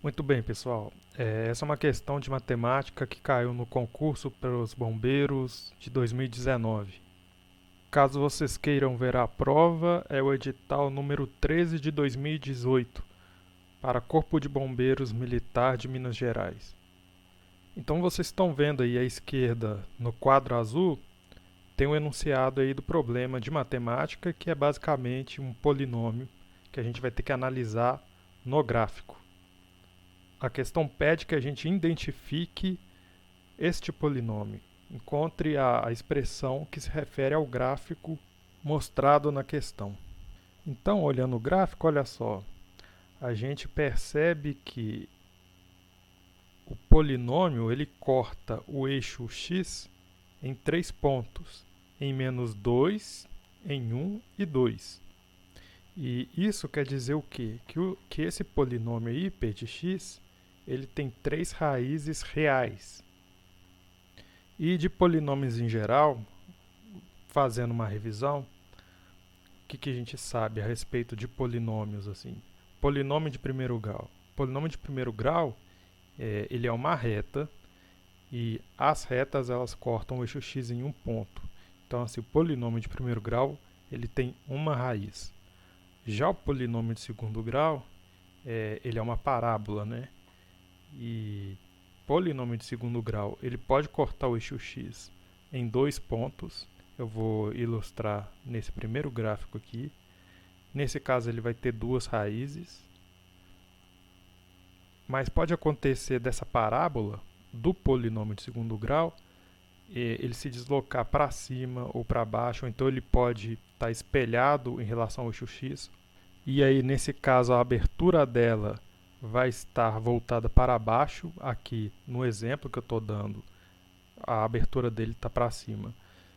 Muito bem, pessoal. Essa é uma questão de matemática que caiu no concurso para os bombeiros de 2019. Caso vocês queiram ver a prova, é o edital número 13 de 2018 para Corpo de Bombeiros Militar de Minas Gerais. Então vocês estão vendo aí à esquerda, no quadro azul, tem um enunciado aí do problema de matemática, que é basicamente um polinômio que a gente vai ter que analisar no gráfico. A questão pede que a gente identifique este polinômio. Encontre a expressão que se refere ao gráfico mostrado na questão. Então, olhando o gráfico, olha só, a gente percebe que o polinômio ele corta o eixo x em três pontos, em -2, em 1 e 2. E isso quer dizer o quê? Que esse polinômio aí, p de x, ele tem três raízes reais. E de polinômios em geral, fazendo uma revisão, o que a gente sabe a respeito de polinômios assim? Polinômio de primeiro grau. Polinômio de primeiro grau, ele é uma reta e as retas elas cortam o eixo x em um ponto. Então, assim, o polinômio de primeiro grau ele tem uma raiz. Já o polinômio de segundo grau, ele é uma parábola, né? E polinômio de segundo grau, ele pode cortar o eixo x em dois pontos. Eu vou ilustrar nesse primeiro gráfico aqui. Nesse caso, ele vai ter duas raízes. Mas pode acontecer dessa parábola do polinômio de segundo grau ele se deslocar para cima ou para baixo, ou então ele pode estar espelhado em relação ao eixo x. E aí, nesse caso, a abertura dela vai estar voltada para baixo. Aqui no exemplo que eu estou dando, a abertura dele está para cima.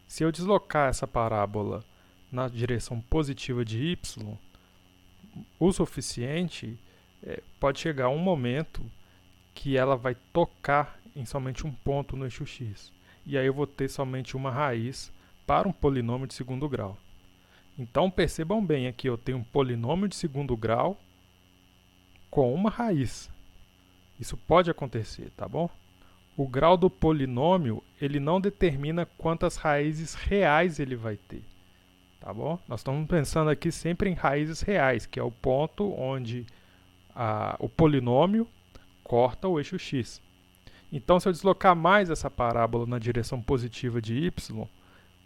Se eu deslocar essa parábola na direção positiva de y, o suficiente, pode chegar um momento que ela vai tocar em somente um ponto no eixo x. E aí eu vou ter somente uma raiz para um polinômio de segundo grau. Então percebam bem aqui, eu tenho um polinômio de segundo grau com uma raiz. Isso pode acontecer, tá bom? O grau do polinômio, ele não determina quantas raízes reais ele vai ter, tá bom? Nós estamos pensando aqui sempre em raízes reais, que é o ponto onde o polinômio corta o eixo x. Então, se eu deslocar mais essa parábola na direção positiva de y,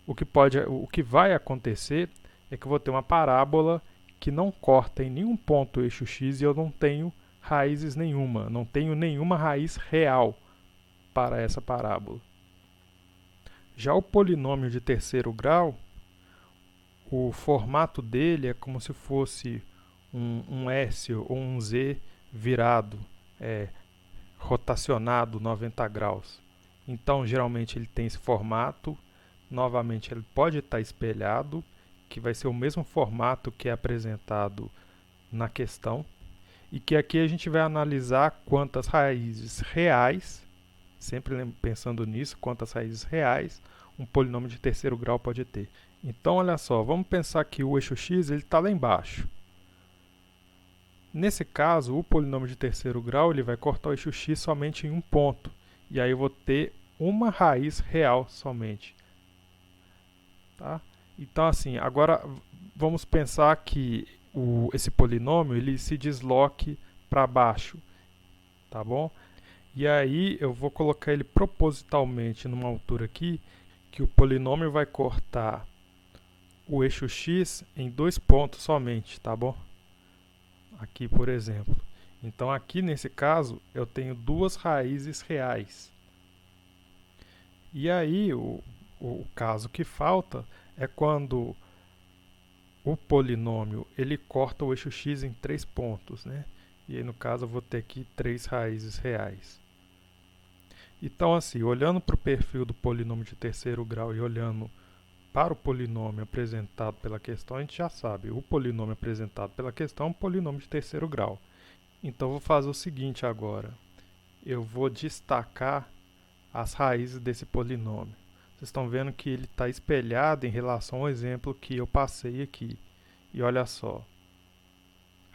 o que vai acontecer é que eu vou ter uma parábola que não corta em nenhum ponto o eixo x e eu não tenho raízes nenhuma, não tenho nenhuma raiz real para essa parábola. Já o polinômio de terceiro grau, o formato dele é como se fosse um S ou um Z virado, rotacionado 90 graus. Então, geralmente ele tem esse formato. Novamente, ele pode estar espelhado, que vai ser o mesmo formato que é apresentado na questão. E que aqui a gente vai analisar quantas raízes reais, sempre pensando nisso, quantas raízes reais um polinômio de terceiro grau pode ter. Então, olha só, vamos pensar que o eixo x está lá embaixo. Nesse caso, o polinômio de terceiro grau ele vai cortar o eixo x somente em um ponto. E aí eu vou ter uma raiz real somente. Tá? Então, assim, agora vamos pensar que esse polinômio ele se desloque para baixo. Tá bom? E aí eu vou colocar ele propositalmente numa altura aqui, que o polinômio vai cortar o eixo x em dois pontos somente, tá bom? Aqui, por exemplo. Então, aqui nesse caso, eu tenho duas raízes reais. E aí, o caso que falta é quando o polinômio ele corta o eixo x em três pontos, né? E aí, no caso, eu vou ter aqui três raízes reais. Então, assim, olhando para o perfil do polinômio de terceiro grau e olhando para o polinômio apresentado pela questão, a gente já sabe, o polinômio apresentado pela questão é um polinômio de terceiro grau. Então, eu vou fazer o seguinte agora. Eu vou destacar as raízes desse polinômio. Vocês estão vendo que ele está espelhado em relação ao exemplo que eu passei aqui. E olha só,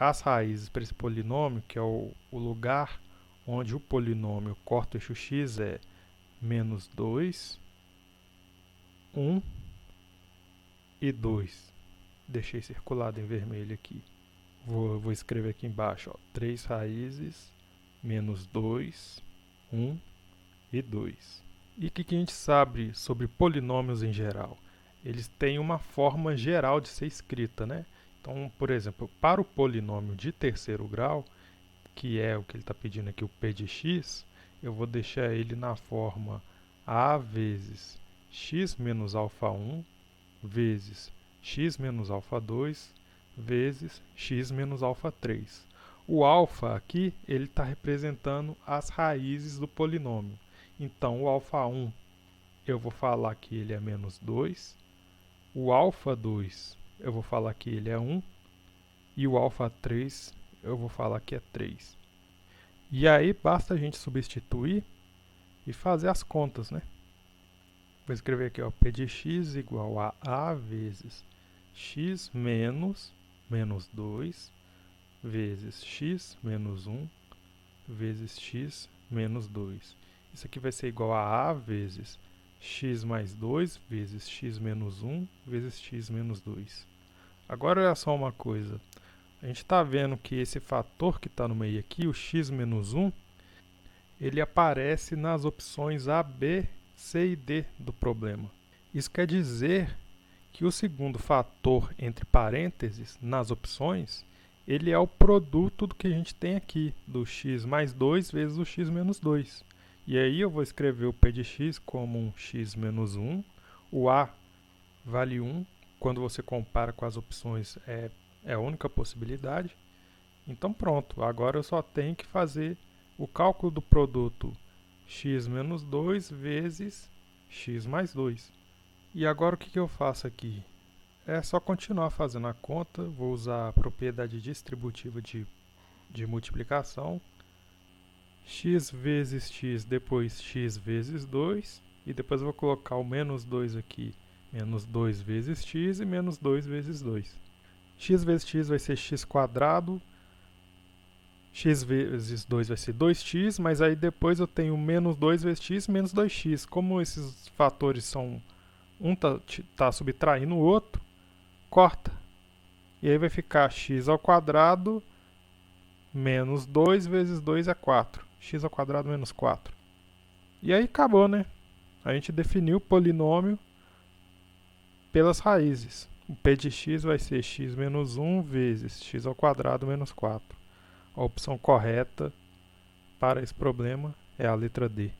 as raízes para esse polinômio, que é o lugar onde o polinômio corta o eixo x, é menos 2, 1 e 2. Deixei circulado em vermelho aqui. Vou escrever aqui embaixo, ó, 3 raízes, menos 2, 1 e 2. E o que a gente sabe sobre polinômios em geral? Eles têm uma forma geral de ser escrita, né? Então, por exemplo, para o polinômio de terceiro grau, que é o que ele está pedindo aqui, o p de x, eu vou deixar ele na forma a vezes x menos alfa 1 vezes x menos alfa 2 vezes x menos alfa 3. O alfa aqui, ele está representando as raízes do polinômio. Então, o alfa 1, eu vou falar que ele é menos 2. O alfa 2, eu vou falar que ele é 1. E o alfa 3, eu vou falar que é 3. E aí, basta a gente substituir e fazer as contas, né? Vou escrever aqui, ó, p de x igual a vezes x menos 2 vezes x menos 1 vezes x menos 2. Isso aqui vai ser igual a vezes x mais 2 vezes x menos 1 vezes x menos 2. Agora olha só uma coisa. A gente está vendo que esse fator que está no meio aqui, o x menos 1, ele aparece nas opções A, B, C e D do problema. Isso quer dizer que o segundo fator entre parênteses nas opções, ele é o produto do que a gente tem aqui, do x mais 2 vezes o x menos 2. E aí eu vou escrever o p de x como um x menos 1, o a vale 1, quando você compara com as opções é a única possibilidade. Então pronto, agora eu só tenho que fazer o cálculo do produto x menos 2 vezes x mais 2. E agora o que eu faço aqui? É só continuar fazendo a conta, vou usar a propriedade distributiva de multiplicação. X vezes x, depois x vezes 2, e depois eu vou colocar o menos 2 aqui, menos 2 vezes x e menos 2 vezes 2. X vezes x vai ser x quadrado, x vezes 2 vai ser 2x, mas aí depois eu tenho menos 2 vezes x menos 2x. Como esses fatores são, um tá subtraindo o outro, corta. E aí vai ficar x ao quadrado menos 2 vezes 2 é 4. X ao quadrado menos 4. E aí acabou, né? A gente definiu o polinômio pelas raízes. O p de x vai ser x menos 1 vezes x ao quadrado menos 4. A opção correta para esse problema é a letra D.